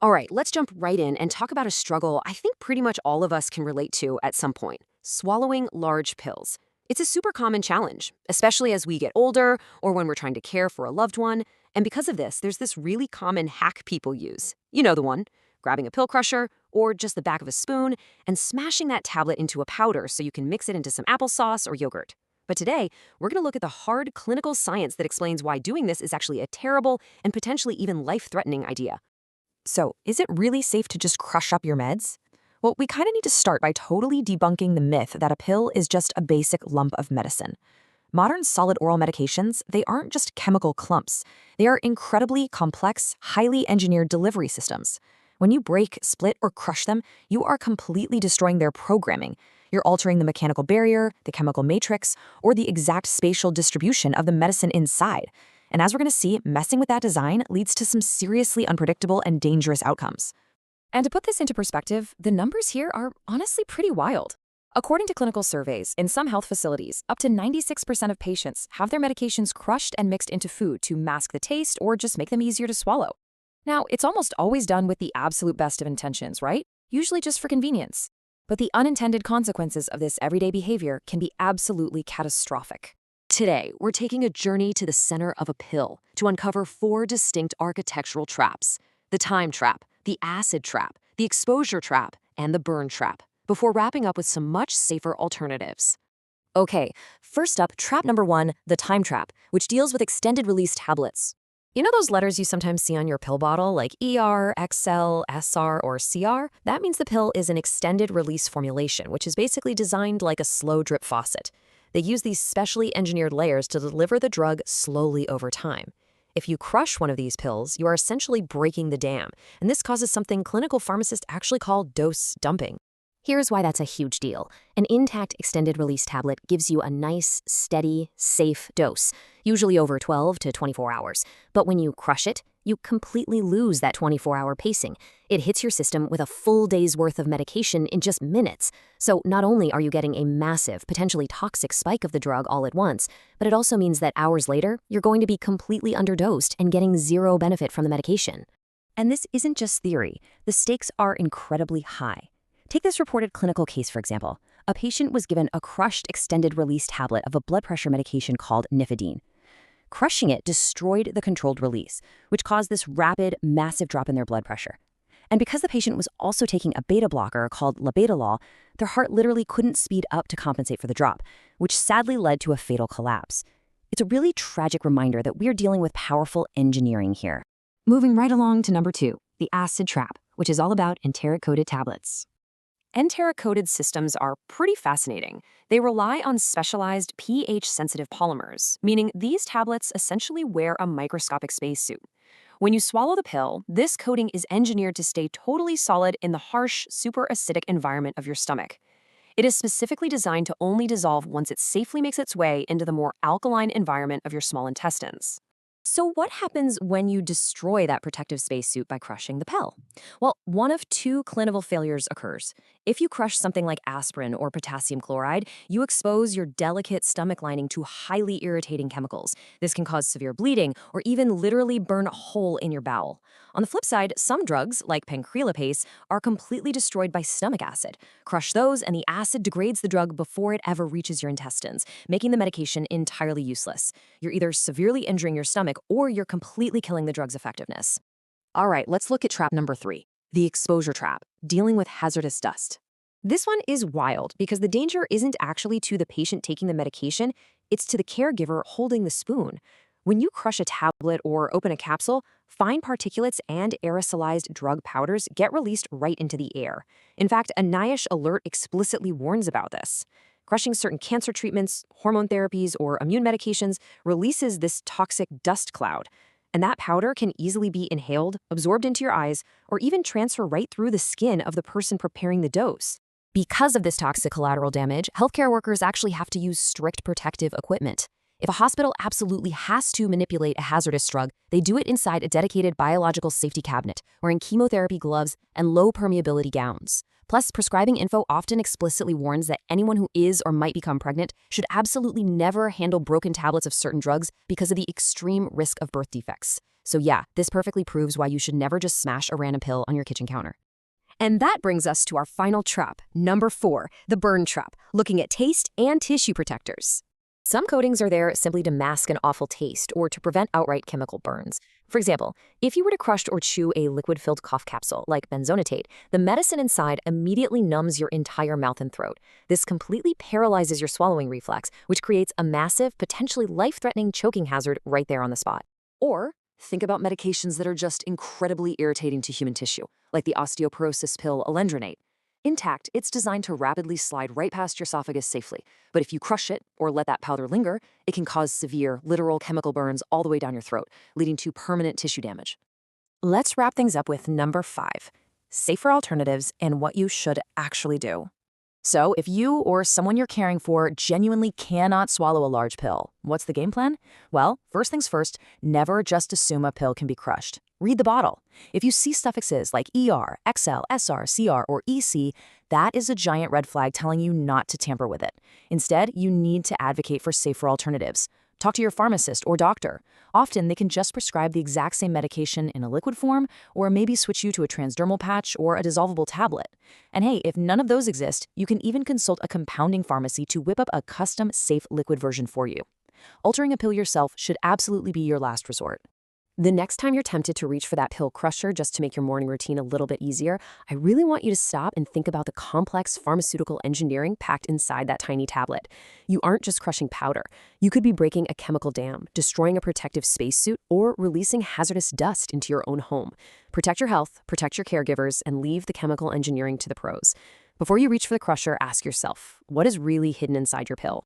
All right, let's jump right in and talk about a struggle I think pretty much all of us can relate to at some point: swallowing large pills. It's a super common challenge, especially as we get older or when we're trying to care for a loved one. And because of this, there's this really common hack people use. You know the one: grabbing a pill crusher or just the back of a spoon and smashing that tablet into a powder so you can mix it into some applesauce or yogurt. But today, we're going to look at the hard clinical science that explains why doing this is actually a terrible and potentially even life-threatening idea. So, is it really safe to just crush up your meds? Well, we kind of need to start by totally debunking the myth that a pill is just a basic lump of medicine. Modern solid oral medications, they aren't just chemical clumps. They are incredibly complex, highly engineered delivery systems. When you break, split, or crush them, you are completely destroying their programming. You're altering the mechanical barrier, the chemical matrix, or the exact spatial distribution of the medicine inside. And as we're going to see, messing with that design leads to some seriously unpredictable and dangerous outcomes. And to put this into perspective, the numbers here are honestly pretty wild. According to clinical surveys, in some health facilities, up to 96% of patients have their medications crushed and mixed into food to mask the taste or just make them easier to swallow. Now, it's almost always done with the absolute best of intentions, right? Usually just for convenience. But the unintended consequences of this everyday behavior can be absolutely catastrophic. Today, we're taking a journey to the center of a pill to uncover four distinct architectural traps: the time trap, the acid trap, the exposure trap, and the burn trap, before wrapping up with some much safer alternatives. Okay, first up, trap number one, the time trap, which deals with extended release tablets. You know those letters you sometimes see on your pill bottle, like ER, XL, SR, or CR? That means the pill is an extended release formulation, which is basically designed like a slow drip faucet. They use these specially engineered layers to deliver the drug slowly over time. If you crush one of these pills, you are essentially breaking the dam, and this causes something clinical pharmacists actually call dose dumping. Here's why that's a huge deal. An intact extended-release tablet gives you a nice, steady, safe dose, usually over 12 to 24 hours. But when you crush it, you completely lose that 24-hour pacing. It hits your system with a full day's worth of medication in just minutes. So not only are you getting a massive, potentially toxic spike of the drug all at once, but it also means that hours later, you're going to be completely underdosed and getting zero benefit from the medication. And this isn't just theory. The stakes are incredibly high. Take this reported clinical case, for example. A patient was given a crushed extended-release tablet of a blood pressure medication called nifedipine. Crushing it destroyed the controlled release, which caused this rapid, massive drop in their blood pressure. And because the patient was also taking a beta blocker called labetalol, their heart literally couldn't speed up to compensate for the drop, which sadly led to a fatal collapse. It's a really tragic reminder that we're dealing with powerful engineering here. Moving right along to number two, the acid trap, which is all about enteric-coated tablets. Enteric-coated systems are pretty fascinating. They rely on specialized pH-sensitive polymers, meaning these tablets essentially wear a microscopic spacesuit. When you swallow the pill, this coating is engineered to stay totally solid in the harsh, super acidic environment of your stomach. It is specifically designed to only dissolve once it safely makes its way into the more alkaline environment of your small intestines. So what happens when you destroy that protective spacesuit by crushing the pill? Well, one of two clinical failures occurs. If you crush something like aspirin or potassium chloride, you expose your delicate stomach lining to highly irritating chemicals. This can cause severe bleeding or even literally burn a hole in your bowel. On the flip side, some drugs, like pancrelipase, are completely destroyed by stomach acid. Crush those, and the acid degrades the drug before it ever reaches your intestines, making the medication entirely useless. You're either severely injuring your stomach or you're completely killing the drug's effectiveness. All right, let's look at trap number three, the exposure trap, dealing with hazardous dust. This one is wild because the danger isn't actually to the patient taking the medication, it's to the caregiver holding the spoon. When you crush a tablet or open a capsule, fine particulates and aerosolized drug powders get released right into the air. In fact, a NIOSH alert explicitly warns about this. Crushing certain cancer treatments, hormone therapies, or immune medications releases this toxic dust cloud. And that powder can easily be inhaled, absorbed into your eyes, or even transfer right through the skin of the person preparing the dose. Because of this toxic collateral damage, healthcare workers actually have to use strict protective equipment. If a hospital absolutely has to manipulate a hazardous drug, they do it inside a dedicated biological safety cabinet, wearing chemotherapy gloves and low permeability gowns. Plus, prescribing info often explicitly warns that anyone who is or might become pregnant should absolutely never handle broken tablets of certain drugs because of the extreme risk of birth defects. So yeah, this perfectly proves why you should never just smash a random pill on your kitchen counter. And that brings us to our final trap, number 4, the burn trap, looking at taste and tissue protectors. Some coatings are there simply to mask an awful taste or to prevent outright chemical burns. For example, if you were to crush or chew a liquid-filled cough capsule like benzonatate, the medicine inside immediately numbs your entire mouth and throat. This completely paralyzes your swallowing reflex, which creates a massive, potentially life-threatening choking hazard right there on the spot. Or think about medications that are just incredibly irritating to human tissue, like the osteoporosis pill alendronate. Intact, it's designed to rapidly slide right past your esophagus safely. But if you crush it or let that powder linger, it can cause severe, literal chemical burns all the way down your throat, leading to permanent tissue damage. Let's wrap things up with number 5, safer alternatives and what you should actually do. So, if you or someone you're caring for genuinely cannot swallow a large pill, what's the game plan? Well, first things first, never just assume a pill can be crushed. Read the bottle. If you see suffixes like ER, XL, SR, CR, or EC, that is a giant red flag telling you not to tamper with it. Instead, you need to advocate for safer alternatives. Talk to your pharmacist or doctor. Often, they can just prescribe the exact same medication in a liquid form, or maybe switch you to a transdermal patch or a dissolvable tablet. And hey, if none of those exist, you can even consult a compounding pharmacy to whip up a custom, safe liquid version for you. Altering a pill yourself should absolutely be your last resort. The next time you're tempted to reach for that pill crusher just to make your morning routine a little bit easier, I really want you to stop and think about the complex pharmaceutical engineering packed inside that tiny tablet. You aren't just crushing powder. You could be breaking a chemical dam, destroying a protective spacesuit, or releasing hazardous dust into your own home. Protect your health, protect your caregivers, and leave the chemical engineering to the pros. Before you reach for the crusher, ask yourself, what is really hidden inside your pill?